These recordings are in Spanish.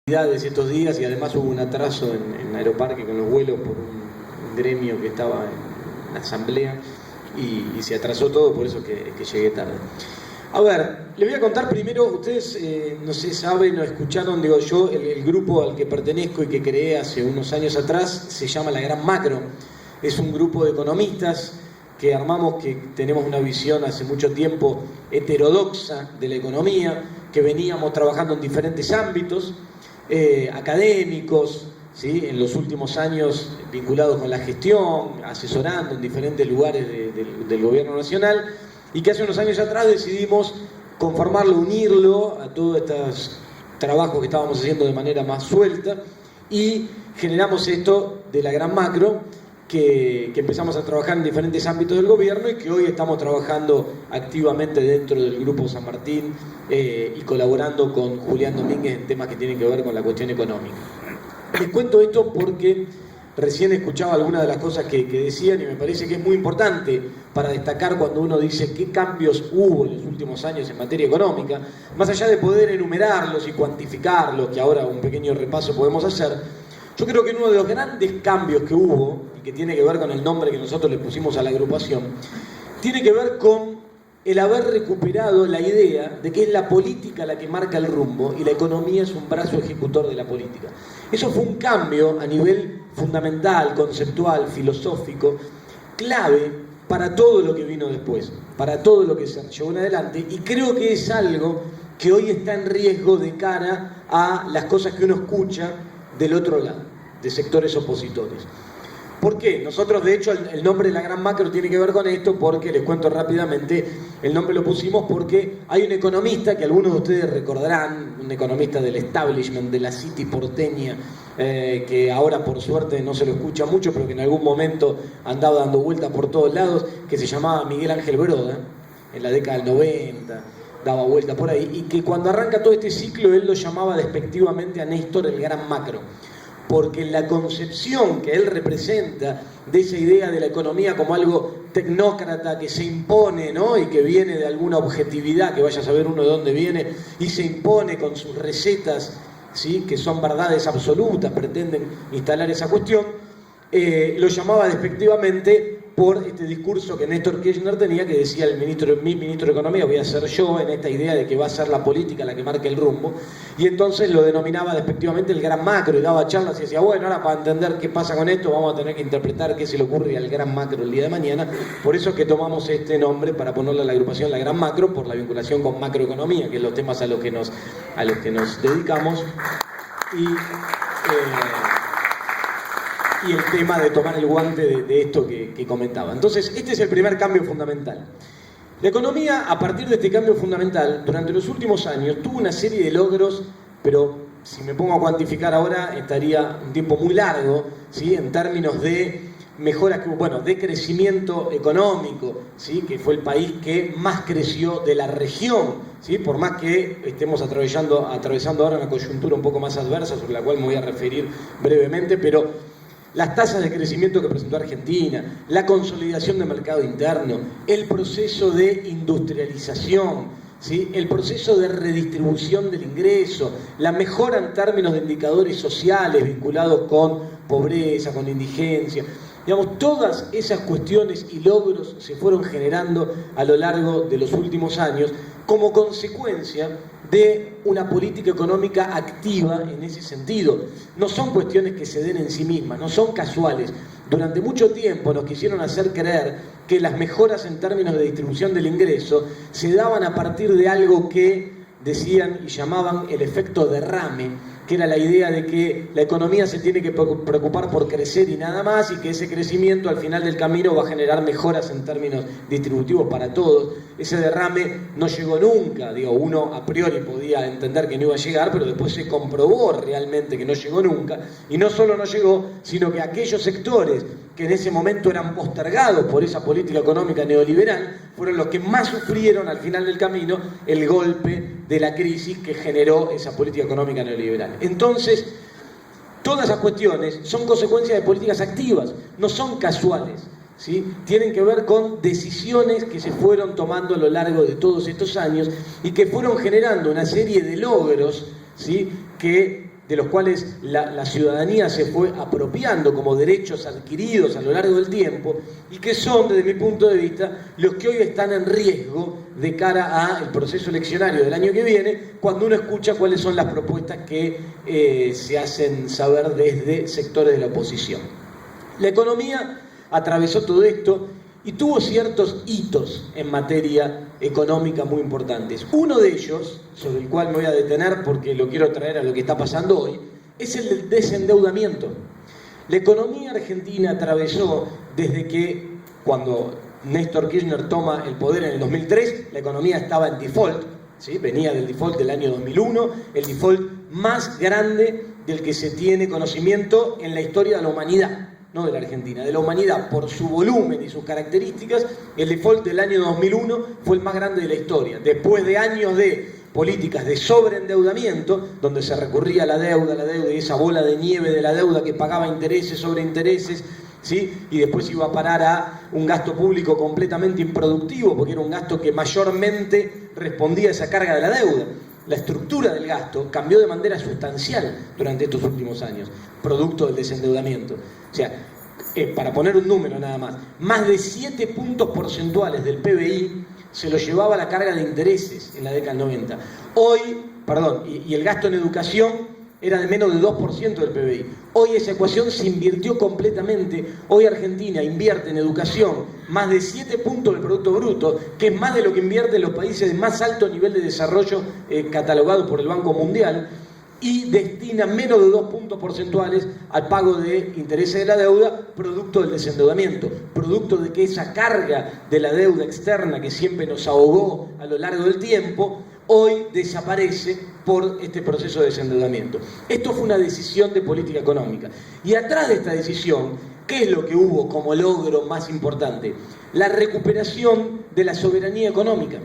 estos días, y además hubo un atraso en Aeroparque con los vuelos por un gremio que estaba en la asamblea y se atrasó todo, por eso que llegué tarde. A ver, les voy a contar primero, ustedes no sé, saben o escucharon, digo yo, el grupo al que pertenezco y que creé hace unos años atrás se llama La Gran Macro. Es un grupo de economistas que armamos, que tenemos una visión hace mucho tiempo heterodoxa de la economía, que veníamos trabajando en diferentes ámbitos académicos, ¿sí? En los últimos años vinculados con la gestión, asesorando en diferentes lugares del gobierno nacional, y que hace unos años atrás decidimos conformarlo, unirlo a todos estos trabajos que estábamos haciendo de manera más suelta, y generamos esto de La Gran Macro, que empezamos a trabajar en diferentes ámbitos del gobierno y que hoy estamos trabajando activamente dentro del Grupo San Martín y colaborando con Julián Domínguez en temas que tienen que ver con la cuestión económica. Les cuento esto porque recién escuchaba algunas de las cosas que decían y me parece que es muy importante para destacar cuando uno dice qué cambios hubo en los últimos años en materia económica, más allá de poder enumerarlos y cuantificarlos, que ahora un pequeño repaso podemos hacer. Yo creo que uno de los grandes cambios que hubo, y que tiene que ver con el nombre que nosotros le pusimos a la agrupación, tiene que ver con el haber recuperado la idea de que es la política la que marca el rumbo y la economía es un brazo ejecutor de la política. Eso fue un cambio a nivel fundamental, conceptual, filosófico, clave para todo lo que vino después, para todo lo que se llevó en adelante, y creo que es algo que hoy está en riesgo de cara a las cosas que uno escucha del otro lado, de sectores opositores. ¿Por qué? Nosotros, de hecho, el nombre de La Gran Macro tiene que ver con esto, porque, les cuento rápidamente, el nombre lo pusimos porque hay un economista que algunos de ustedes recordarán, un economista del establishment, de la City porteña, que ahora por suerte no se lo escucha mucho, pero que en algún momento andaba dando vueltas por todos lados, que se llamaba Miguel Ángel Broda, en la década del 90, daba vueltas por ahí, y que cuando arranca todo este ciclo él lo llamaba despectivamente a Néstor el Gran Macro, porque la concepción que él representa de esa idea de la economía como algo tecnócrata que se impone, ¿no? Y que viene de alguna objetividad, que vaya a saber uno de dónde viene, y se impone con sus recetas, ¿sí? Que son verdades absolutas, pretenden instalar esa cuestión, lo llamaba despectivamente por este discurso que Néstor Kirchner tenía, que decía mi ministro de Economía voy a ser yo, en esta idea de que va a ser la política la que marque el rumbo, y entonces lo denominaba despectivamente el Gran Macro, y daba charlas y decía, bueno, ahora para entender qué pasa con esto vamos a tener que interpretar qué se le ocurre al Gran Macro el día de mañana. Por eso es que tomamos este nombre para ponerle a la agrupación La Gran Macro, por la vinculación con macroeconomía, que es los temas a los que nos dedicamos, y el tema de tomar el guante de esto que comentaba. Entonces, este es el primer cambio fundamental. La economía, a partir de este cambio fundamental, durante los últimos años, tuvo una serie de logros, pero si me pongo a cuantificar ahora, estaría un tiempo muy largo, ¿sí? En términos de mejoras, bueno, de crecimiento económico, ¿sí? Que fue el país que más creció de la región, ¿sí? Por más que estemos atravesando ahora una coyuntura un poco más adversa, sobre la cual me voy a referir brevemente, pero las tasas de crecimiento que presentó Argentina, la consolidación del mercado interno, el proceso de industrialización, ¿sí? El proceso de redistribución del ingreso, la mejora en términos de indicadores sociales vinculados con pobreza, con indigencia. Digamos, todas esas cuestiones y logros se fueron generando a lo largo de los últimos años como consecuencia de una política económica activa en ese sentido. No son cuestiones que se den en sí mismas, no son casuales. Durante mucho tiempo nos quisieron hacer creer que las mejoras en términos de distribución del ingreso se daban a partir de algo que decían y llamaban el efecto derrame, que era la idea de que la economía se tiene que preocupar por crecer y nada más, y que ese crecimiento al final del camino va a generar mejoras en términos distributivos para todos. Ese derrame no llegó nunca, digo, uno a priori podía entender que no iba a llegar, pero después se comprobó realmente que no llegó nunca, y no solo no llegó, sino que aquellos sectores que en ese momento eran postergados por esa política económica neoliberal, fueron los que más sufrieron al final del camino el golpe de la crisis que generó esa política económica neoliberal. Entonces, todas esas cuestiones son consecuencias de políticas activas, no son casuales, ¿sí? Tienen que ver con decisiones que se fueron tomando a lo largo de todos estos años y que fueron generando una serie de logros, ¿sí? Que de los cuales la ciudadanía se fue apropiando como derechos adquiridos a lo largo del tiempo y que son, desde mi punto de vista, los que hoy están en riesgo de cara al proceso eleccionario del año que viene, cuando uno escucha cuáles son las propuestas que se hacen saber desde sectores de la oposición. La economía atravesó todo esto y tuvo ciertos hitos en materia económica muy importantes. Uno de ellos, sobre el cual me voy a detener porque lo quiero traer a lo que está pasando hoy, es el del desendeudamiento. La economía argentina atravesó desde que, cuando Néstor Kirchner toma el poder en el 2003, la economía estaba en default, ¿sí? Venía del default del año 2001, el default más grande del que se tiene conocimiento en la historia de la humanidad. No de la Argentina, de la humanidad, por su volumen y sus características, el default del año 2001 fue el más grande de la historia. Después de años de políticas de sobreendeudamiento, donde se recurría a la deuda y esa bola de nieve de la deuda que pagaba intereses sobre intereses, ¿sí? Y después iba a parar a un gasto público completamente improductivo, porque era un gasto que mayormente respondía a esa carga de la deuda. La estructura del gasto cambió de manera sustancial durante estos últimos años, producto del desendeudamiento. O sea, para poner un número nada más de 7 puntos porcentuales del PBI se lo llevaba la carga de intereses en la década del 90. Y el gasto en educación era de menos de 2% del PBI. Hoy esa ecuación se invirtió completamente. Hoy Argentina invierte en educación más de 7 puntos del Producto Bruto, que es más de lo que invierten los países de más alto nivel de desarrollo catalogados por el Banco Mundial, y destina menos de 2 puntos porcentuales al pago de intereses de la deuda, producto del desendeudamiento, producto de que esa carga de la deuda externa que siempre nos ahogó a lo largo del tiempo, hoy desaparece por este proceso de desendeudamiento. Esto fue una decisión de política económica. Y atrás de esta decisión, ¿qué es lo que hubo como logro más importante? La recuperación de la soberanía económica.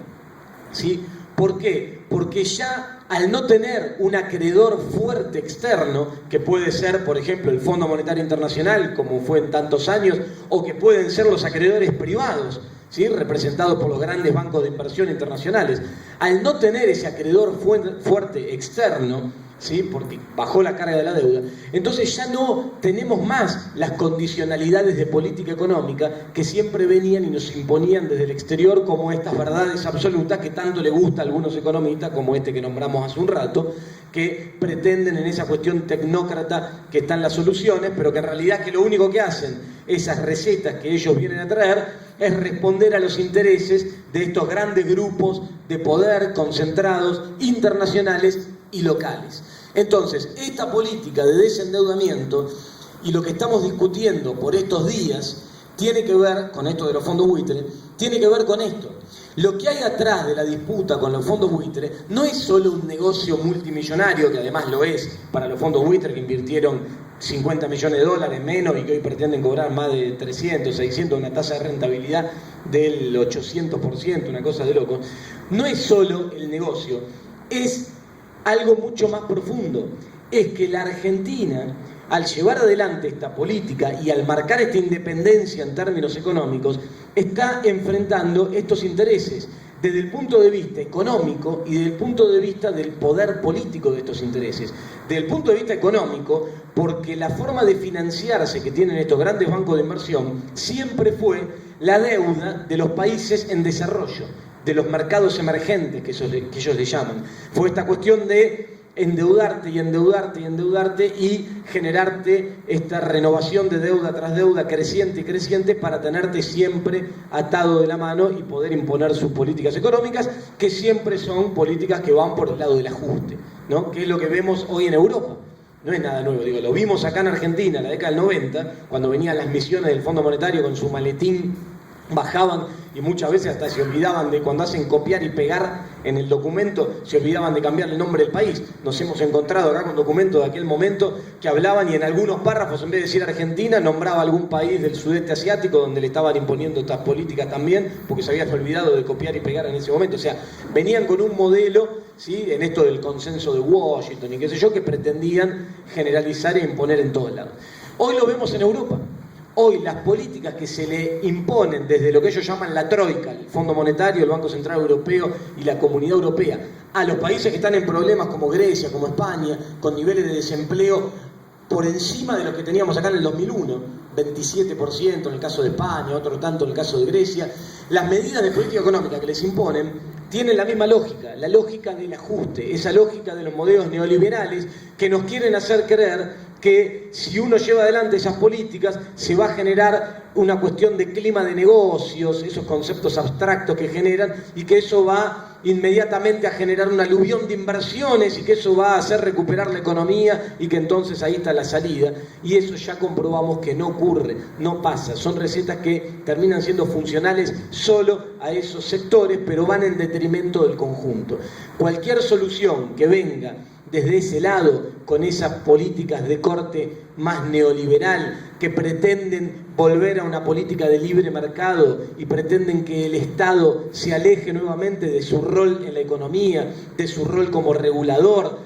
¿Sí? ¿Por qué? Porque ya al no tener un acreedor fuerte externo, que puede ser, por ejemplo, el Fondo Monetario Internacional, como fue en tantos años, o que pueden ser los acreedores privados, ¿sí? Representados por los grandes bancos de inversión internacionales, al no tener ese acreedor fuerte externo, ¿sí? Porque bajó la carga de la deuda, entonces ya no tenemos más las condicionalidades de política económica que siempre venían y nos imponían desde el exterior como estas verdades absolutas que tanto le gusta a algunos economistas, como este que nombramos hace un rato, que pretenden en esa cuestión tecnócrata que están las soluciones, pero que en realidad que lo único que hacen esas recetas que ellos vienen a traer es responder a los intereses de estos grandes grupos de poder concentrados, internacionales y locales. Entonces, esta política de desendeudamiento y lo que estamos discutiendo por estos días tiene que ver con esto de los fondos buitres, tiene que ver con esto. Lo que hay atrás de la disputa con los fondos buitres no es solo un negocio multimillonario, que además lo es para los fondos buitres que invirtieron 50 millones de dólares menos y que hoy pretenden cobrar más de 300, 600, una tasa de rentabilidad del 800%, una cosa de loco. No es solo el negocio, es algo mucho más profundo. Es que la Argentina, al llevar adelante esta política y al marcar esta independencia en términos económicos, está enfrentando estos intereses desde el punto de vista económico y desde el punto de vista del poder político de estos intereses. Desde el punto de vista económico, porque la forma de financiarse que tienen estos grandes bancos de inversión siempre fue la deuda de los países en desarrollo, de los mercados emergentes que ellos le llaman. Fue esta cuestión de endeudarte y endeudarte y endeudarte y generarte esta renovación de deuda tras deuda creciente y creciente para tenerte siempre atado de la mano y poder imponer sus políticas económicas, que siempre son políticas que van por el lado del ajuste, ¿no? Que es lo que vemos hoy en Europa. No es nada nuevo, digo, lo vimos acá en Argentina en la década del 90, cuando venían las misiones del Fondo Monetario con su maletín, bajaban y muchas veces hasta se olvidaban de, cuando hacen copiar y pegar en el documento, se olvidaban de cambiar el nombre del país. Nos hemos encontrado acá con documentos de aquel momento que hablaban y en algunos párrafos, en vez de decir Argentina, nombraba algún país del sudeste asiático donde le estaban imponiendo estas políticas también, porque se habían olvidado de copiar y pegar en ese momento. O sea, venían con un modelo, ¿sí?, en esto del consenso de Washington y qué sé yo, que pretendían generalizar e imponer en todos lados. Hoy lo vemos en Europa. hoy las políticas que se le imponen desde lo que ellos llaman la Troika, el Fondo Monetario, el Banco Central Europeo y la Comunidad Europea, a los países que están en problemas como Grecia, como España, con niveles de desempleo por encima de lo que teníamos acá en el 2001, 27% en el caso de España, otro tanto en el caso de Grecia, las medidas de política económica que les imponen tienen la misma lógica, la lógica del ajuste, esa lógica de los modelos neoliberales que nos quieren hacer creer que si uno lleva adelante esas políticas se va a generar una cuestión de clima de negocios, esos conceptos abstractos que generan, y que eso va inmediatamente a generar un aluvión de inversiones y que eso va a hacer recuperar la economía y que entonces ahí está la salida. Y eso ya comprobamos que no ocurre, no pasa. Son recetas que terminan siendo funcionales solo a esos sectores, pero van en detrimento del conjunto. Cualquier solución que venga desde ese lado, con esas políticas de corte más neoliberal, que pretenden volver a una política de libre mercado y pretenden que el Estado se aleje nuevamente de su rol en la economía, de su rol como regulador,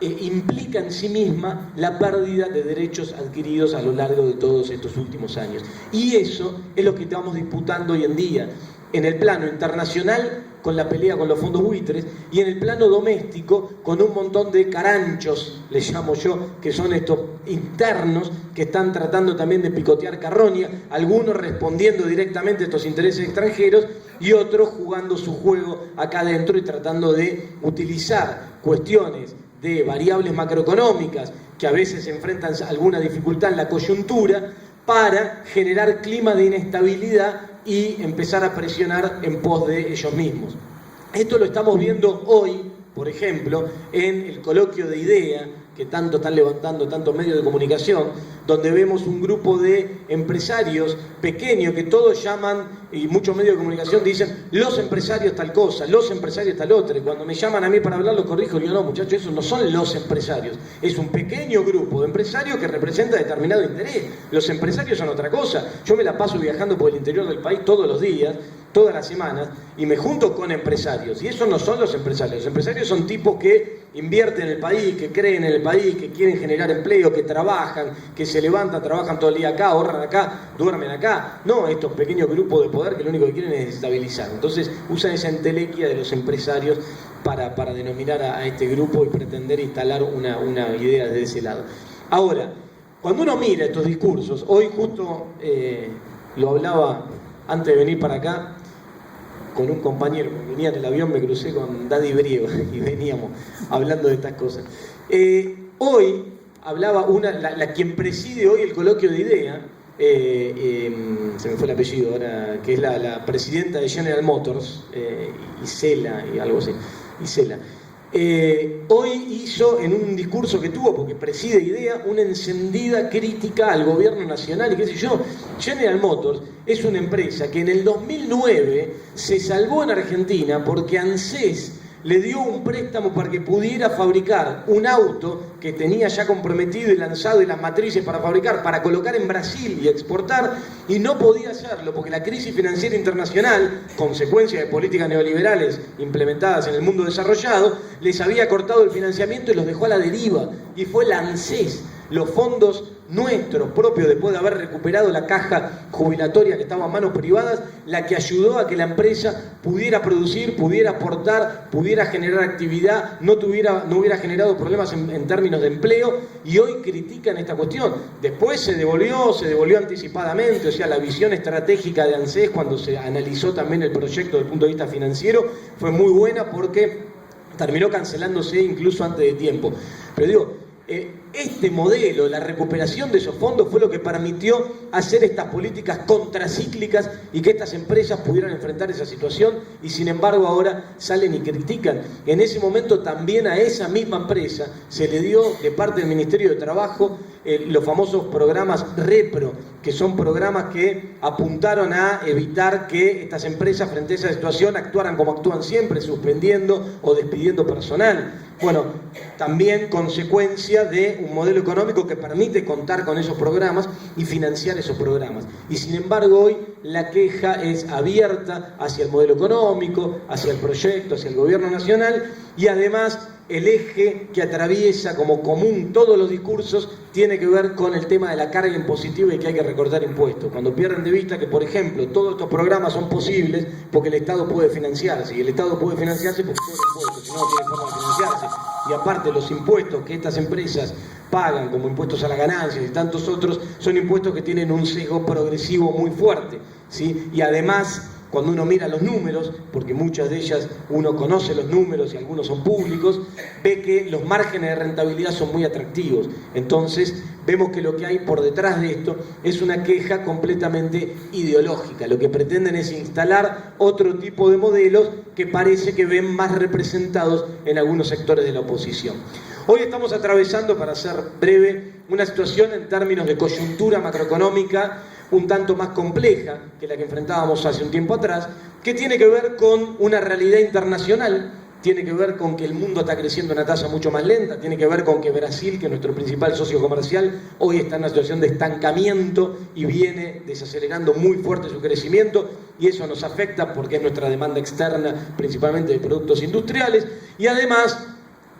implica en sí misma la pérdida de derechos adquiridos a lo largo de todos estos últimos años. Y eso es lo que estamos disputando hoy en día, en el plano internacional, con la pelea con los fondos buitres, y en el plano doméstico con un montón de caranchos, les llamo yo, que son estos internos que están tratando también de picotear carroña, algunos respondiendo directamente a estos intereses extranjeros y otros jugando su juego acá adentro y tratando de utilizar cuestiones de variables macroeconómicas que a veces enfrentan alguna dificultad en la coyuntura para generar clima de inestabilidad y empezar a presionar en pos de ellos mismos. Esto lo estamos viendo hoy, por ejemplo, en el coloquio de IDEA, que tanto están levantando tantos medios de comunicación, donde vemos un grupo de empresarios pequeños que todos llaman, y muchos medios de comunicación dicen, los empresarios tal cosa, los empresarios tal otra, y cuando me llaman a mí para hablar, los corrijo, y digo, no muchachos, esos no son los empresarios, es un pequeño grupo de empresarios que representa determinado interés. Los empresarios son otra cosa. Yo me la paso viajando por el interior del país todos los días, todas las semanas, y me junto con empresarios, y esos no son los empresarios. Los empresarios son tipos que invierten en el país, que creen en el país, que quieren generar empleo, que trabajan, que se levantan, trabajan todo el día acá, ahorran acá, duermen acá. No estos pequeños grupos de poder que lo único que quieren es desestabilizar. Entonces usan esa entelequia de los empresarios para denominar a este grupo y pretender instalar una idea de ese lado. Ahora, cuando uno mira estos discursos, hoy justo lo hablaba antes de venir para acá, con un compañero, venía en el avión, me crucé con Daddy Brieva y veníamos hablando de estas cosas. Hoy hablaba quien preside hoy el coloquio de IDEA, se me fue el apellido ahora, que es la presidenta de General Motors, Isela y algo así, Isela. Hoy hizo en un discurso que tuvo, porque preside IDEA, una encendida crítica al gobierno nacional y qué sé yo. General Motors es una empresa que en el 2009 se salvó en Argentina porque ANSES le dio un préstamo para que pudiera fabricar un auto que tenía ya comprometido y lanzado y las matrices para fabricar, para colocar en Brasil y exportar, y no podía hacerlo porque la crisis financiera internacional, consecuencia de políticas neoliberales implementadas en el mundo desarrollado, les había cortado el financiamiento y los dejó a la deriva. Y fue la ANSES, los fondos nuestros propios, después de haber recuperado la caja jubilatoria que estaba en manos privadas, la que ayudó a que la empresa pudiera producir, pudiera aportar, pudiera generar actividad, no hubiera generado problemas en términos de empleo, y hoy critican esta cuestión. Después se devolvió anticipadamente, o sea, la visión estratégica de ANSES cuando se analizó también el proyecto desde el punto de vista financiero fue muy buena porque terminó cancelándose incluso antes de tiempo. Pero digo, este modelo, la recuperación de esos fondos, fue lo que permitió hacer estas políticas contracíclicas y que estas empresas pudieran enfrentar esa situación, y sin embargo ahora salen y critican. En ese momento también a esa misma empresa se le dio de parte del Ministerio de Trabajo los famosos programas REPRO, que son programas que apuntaron a evitar que estas empresas frente a esa situación actuaran como actúan siempre, suspendiendo o despidiendo personal. Bueno, también consecuencia de un modelo económico que permite contar con esos programas y financiar esos programas. Y sin embargo hoy la queja es abierta hacia el modelo económico, hacia el proyecto, hacia el gobierno nacional, y además el eje que atraviesa como común todos los discursos tiene que ver con el tema de la carga impositiva y que hay que recortar impuestos. Cuando pierden de vista que, por ejemplo, todos estos programas son posibles porque el Estado puede financiarse, y el Estado puede financiarse porque cobra impuestos, si no, no tiene forma de financiarse. Y aparte, los impuestos que estas empresas pagan, como impuestos a las ganancias y tantos otros, son impuestos que tienen un sesgo progresivo muy fuerte, ¿sí? Y además, cuando uno mira los números, porque muchas de ellas uno conoce los números y algunos son públicos, ve que los márgenes de rentabilidad son muy atractivos. Entonces vemos que lo que hay por detrás de esto es una queja completamente ideológica. Lo que pretenden es instalar otro tipo de modelos que parece que ven más representados en algunos sectores de la oposición. Hoy estamos atravesando, para ser breve, una situación en términos de coyuntura macroeconómica un tanto más compleja que la que enfrentábamos hace un tiempo atrás, que tiene que ver con una realidad internacional, tiene que ver con que el mundo está creciendo a una tasa mucho más lenta, tiene que ver con que Brasil, que es nuestro principal socio comercial, hoy está en una situación de estancamiento y viene desacelerando muy fuerte su crecimiento, y eso nos afecta porque es nuestra demanda externa, principalmente de productos industriales, y además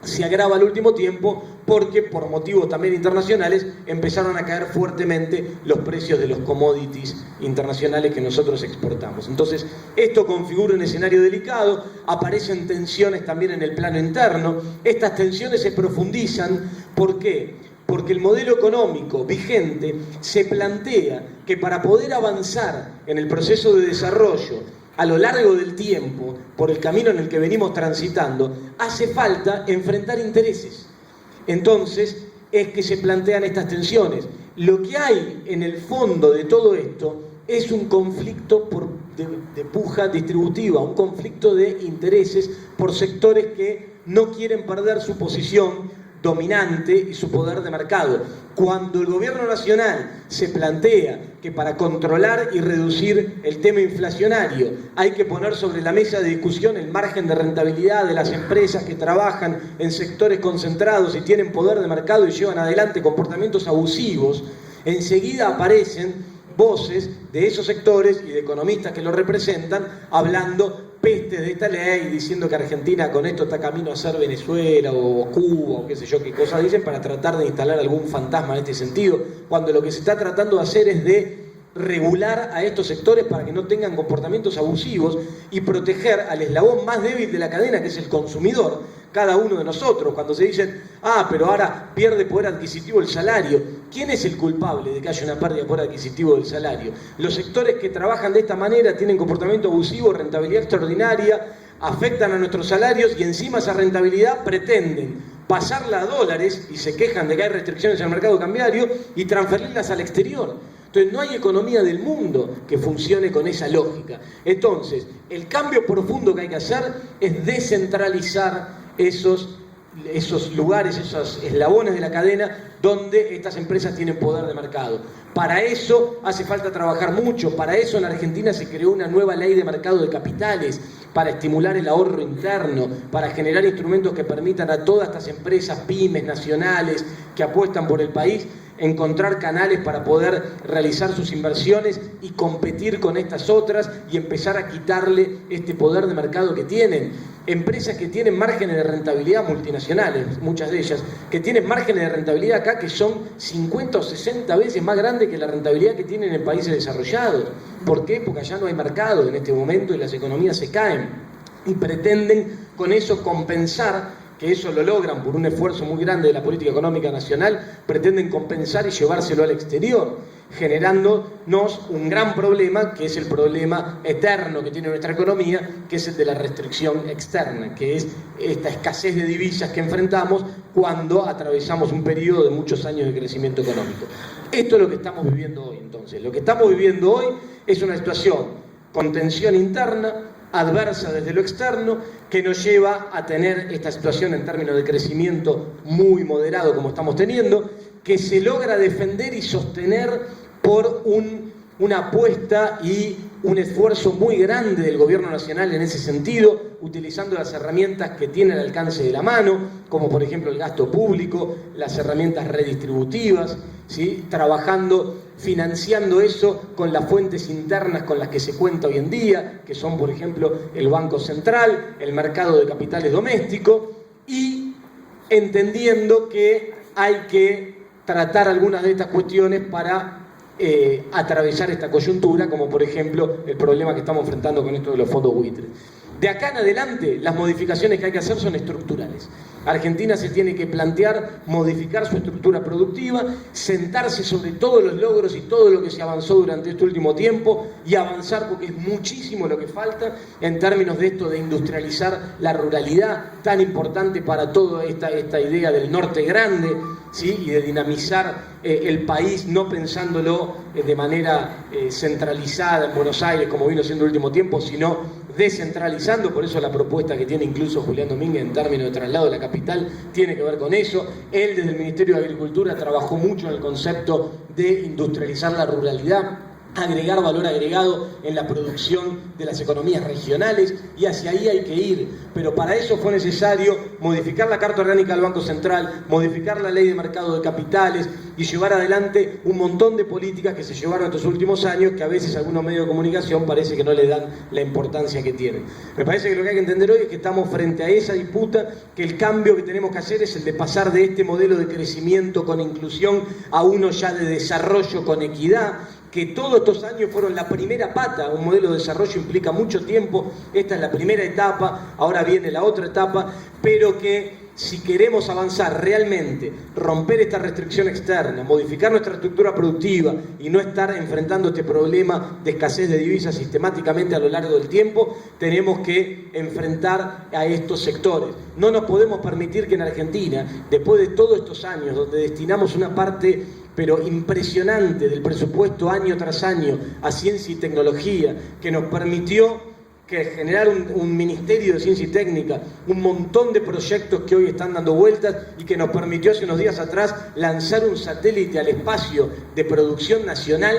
se agrava al último tiempo porque, por motivos también internacionales, empezaron a caer fuertemente los precios de los commodities internacionales que nosotros exportamos. Entonces, esto configura un escenario delicado, aparecen tensiones también en el plano interno, estas tensiones se profundizan. ¿Por qué? Porque el modelo económico vigente se plantea que para poder avanzar en el proceso de desarrollo a lo largo del tiempo, por el camino en el que venimos transitando, hace falta enfrentar intereses. Entonces, es que se plantean estas tensiones. Lo que hay en el fondo de todo esto es un conflicto de puja distributiva, un conflicto de intereses por sectores que no quieren perder su posición dominante y su poder de mercado. Cuando el gobierno nacional se plantea que para controlar y reducir el tema inflacionario hay que poner sobre la mesa de discusión el margen de rentabilidad de las empresas que trabajan en sectores concentrados y tienen poder de mercado y llevan adelante comportamientos abusivos, enseguida aparecen voces de esos sectores y de economistas que lo representan hablando pestes de esta ley, diciendo que Argentina con esto está camino a ser Venezuela o Cuba o qué sé yo qué cosas dicen, para tratar de instalar algún fantasma en este sentido, cuando lo que se está tratando de hacer es de regular a estos sectores para que no tengan comportamientos abusivos y proteger al eslabón más débil de la cadena, que es el consumidor, cada uno de nosotros. Cuando se dicen, pero ahora pierde poder adquisitivo el salario, ¿quién es el culpable de que haya una pérdida de poder adquisitivo del salario? Los sectores que trabajan de esta manera tienen comportamiento abusivo, rentabilidad extraordinaria, afectan a nuestros salarios y encima esa rentabilidad pretenden pasarla a dólares y se quejan de que hay restricciones en el mercado cambiario y transferirlas al exterior. Entonces no hay economía del mundo que funcione con esa lógica. Entonces, el cambio profundo que hay que hacer es descentralizar esos lugares, esos eslabones de la cadena donde estas empresas tienen poder de mercado. Para eso hace falta trabajar mucho. Para eso en Argentina se creó una nueva ley de mercado de capitales para estimular el ahorro interno, para generar instrumentos que permitan a todas estas empresas pymes nacionales que apuestan por el país encontrar canales para poder realizar sus inversiones y competir con estas otras y empezar a quitarle este poder de mercado que tienen. Empresas que tienen márgenes de rentabilidad multinacionales, muchas de ellas, que tienen márgenes de rentabilidad acá que son 50 o 60 veces más grandes que la rentabilidad que tienen en países desarrollados. ¿Por qué? Porque allá no hay mercado en este momento y las economías se caen. Y pretenden con eso compensar, que eso lo logran por un esfuerzo muy grande de la política económica nacional, pretenden compensar y llevárselo al exterior, generándonos un gran problema, que es el problema eterno que tiene nuestra economía, que es el de la restricción externa, que es esta escasez de divisas que enfrentamos cuando atravesamos un periodo de muchos años de crecimiento económico. Esto es lo que estamos viviendo hoy, entonces. Lo que estamos viviendo hoy es una situación con tensión interna, adversa desde lo externo, que nos lleva a tener esta situación en términos de crecimiento muy moderado como estamos teniendo, que se logra defender y sostener por una apuesta y un esfuerzo muy grande del gobierno nacional en ese sentido, utilizando las herramientas que tiene al alcance de la mano, como por ejemplo el gasto público, las herramientas redistributivas, ¿sí? Trabajando, financiando eso con las fuentes internas con las que se cuenta hoy en día, que son por ejemplo el Banco Central, el mercado de capitales doméstico, y entendiendo que hay que tratar algunas de estas cuestiones para atravesar esta coyuntura, como por ejemplo el problema que estamos enfrentando con esto de los fondos buitres. De acá en adelante, las modificaciones que hay que hacer son estructurales. Argentina se tiene que plantear modificar su estructura productiva, sentarse sobre todos los logros y todo lo que se avanzó durante este último tiempo y avanzar, porque es muchísimo lo que falta en términos de esto de industrializar la ruralidad, tan importante para toda esta idea del norte grande, ¿sí? Y de dinamizar el país, no pensándolo de manera centralizada en Buenos Aires, como vino siendo el último tiempo, sino descentralizando. Por eso la propuesta que tiene incluso Julián Domínguez en términos de traslado de la capital tiene que ver con eso. Él desde el Ministerio de Agricultura trabajó mucho en el concepto de industrializar la ruralidad, agregar valor agregado en la producción de las economías regionales, y hacia ahí hay que ir. Pero para eso fue necesario modificar la Carta Orgánica del Banco Central, modificar la Ley de Mercado de Capitales y llevar adelante un montón de políticas que se llevaron estos últimos años, que a veces algunos medios de comunicación parece que no le dan la importancia que tienen. Me parece que lo que hay que entender hoy es que estamos frente a esa disputa, que el cambio que tenemos que hacer es el de pasar de este modelo de crecimiento con inclusión a uno ya de desarrollo con equidad, que todos estos años fueron la primera pata. Un modelo de desarrollo implica mucho tiempo, esta es la primera etapa, ahora viene la otra etapa, pero que si queremos avanzar realmente, romper esta restricción externa, modificar nuestra estructura productiva y no estar enfrentando este problema de escasez de divisas sistemáticamente a lo largo del tiempo, tenemos que enfrentar a estos sectores. No nos podemos permitir que en Argentina, después de todos estos años donde destinamos una parte pero impresionante del presupuesto año tras año a ciencia y tecnología, que nos permitió generar un ministerio de ciencia y técnica, un montón de proyectos que hoy están dando vueltas y que nos permitió hace unos días atrás lanzar un satélite al espacio de producción nacional,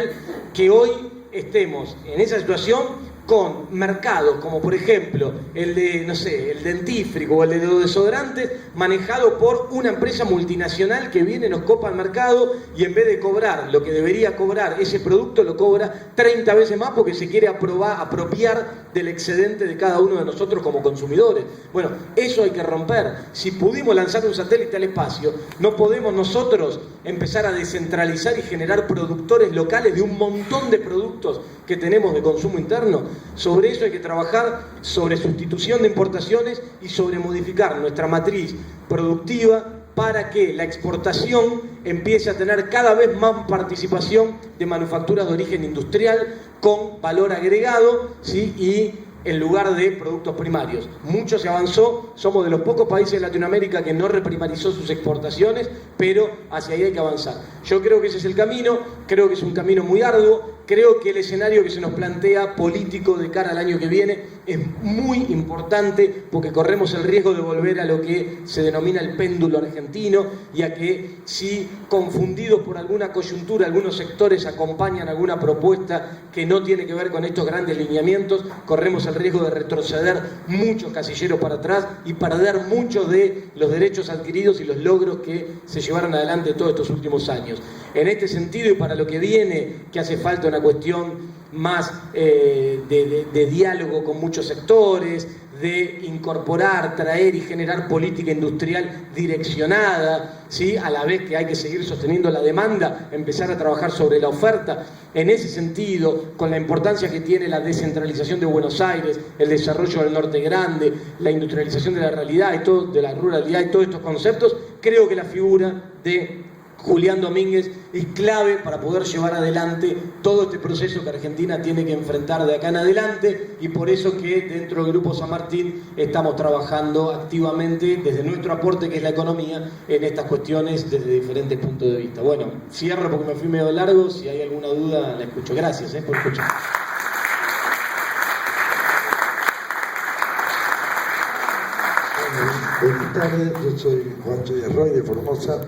que hoy estemos en esa situación con mercados como por ejemplo el de, no sé, el dentífrico o el de los desodorantes, manejado por una empresa multinacional que viene, nos copa el mercado y en vez de cobrar lo que debería cobrar ese producto, lo cobra 30 veces más porque se quiere apropiar del excedente de cada uno de nosotros como consumidores. Bueno, eso hay que romper. Si pudimos lanzar un satélite al espacio, no podemos nosotros empezar a descentralizar y generar productores locales de un montón de productos que tenemos de consumo interno. Sobre eso hay que trabajar, sobre sustitución de importaciones y sobre modificar nuestra matriz productiva para que la exportación empiece a tener cada vez más participación de manufacturas de origen industrial con valor agregado, ¿sí? Y en lugar de productos primarios. Mucho se avanzó, somos de los pocos países de Latinoamérica que no reprimarizó sus exportaciones, pero hacia ahí hay que avanzar. Yo creo que ese es el camino, creo que es un camino muy arduo, creo que el escenario que se nos plantea político de cara al año que viene es muy importante porque corremos el riesgo de volver a lo que se denomina el péndulo argentino y a que si confundidos por alguna coyuntura algunos sectores acompañan alguna propuesta que no tiene que ver con estos grandes lineamientos, corremos el riesgo de retroceder muchos casilleros para atrás y perder muchos de los derechos adquiridos y los logros que se llevaron adelante todos estos últimos años. En este sentido y para lo que viene, que hace falta una cuestión más de diálogo con muchos sectores, de incorporar, traer y generar política industrial direccionada, ¿sí? A la vez que hay que seguir sosteniendo la demanda, empezar a trabajar sobre la oferta. En ese sentido, con la importancia que tiene la descentralización de Buenos Aires, el desarrollo del norte grande, la industrialización de la realidad y todo, de la ruralidad y todos estos conceptos, creo que la figura de Julián Domínguez es clave para poder llevar adelante todo este proceso que Argentina tiene que enfrentar de acá en adelante, y por eso que dentro del Grupo San Martín estamos trabajando activamente desde nuestro aporte, que es la economía, en estas cuestiones desde diferentes puntos de vista. Bueno, cierro porque me fui medio largo, si hay alguna duda la escucho. Gracias por escuchar. Buenas tardes, yo soy Juan Roy de Formosa.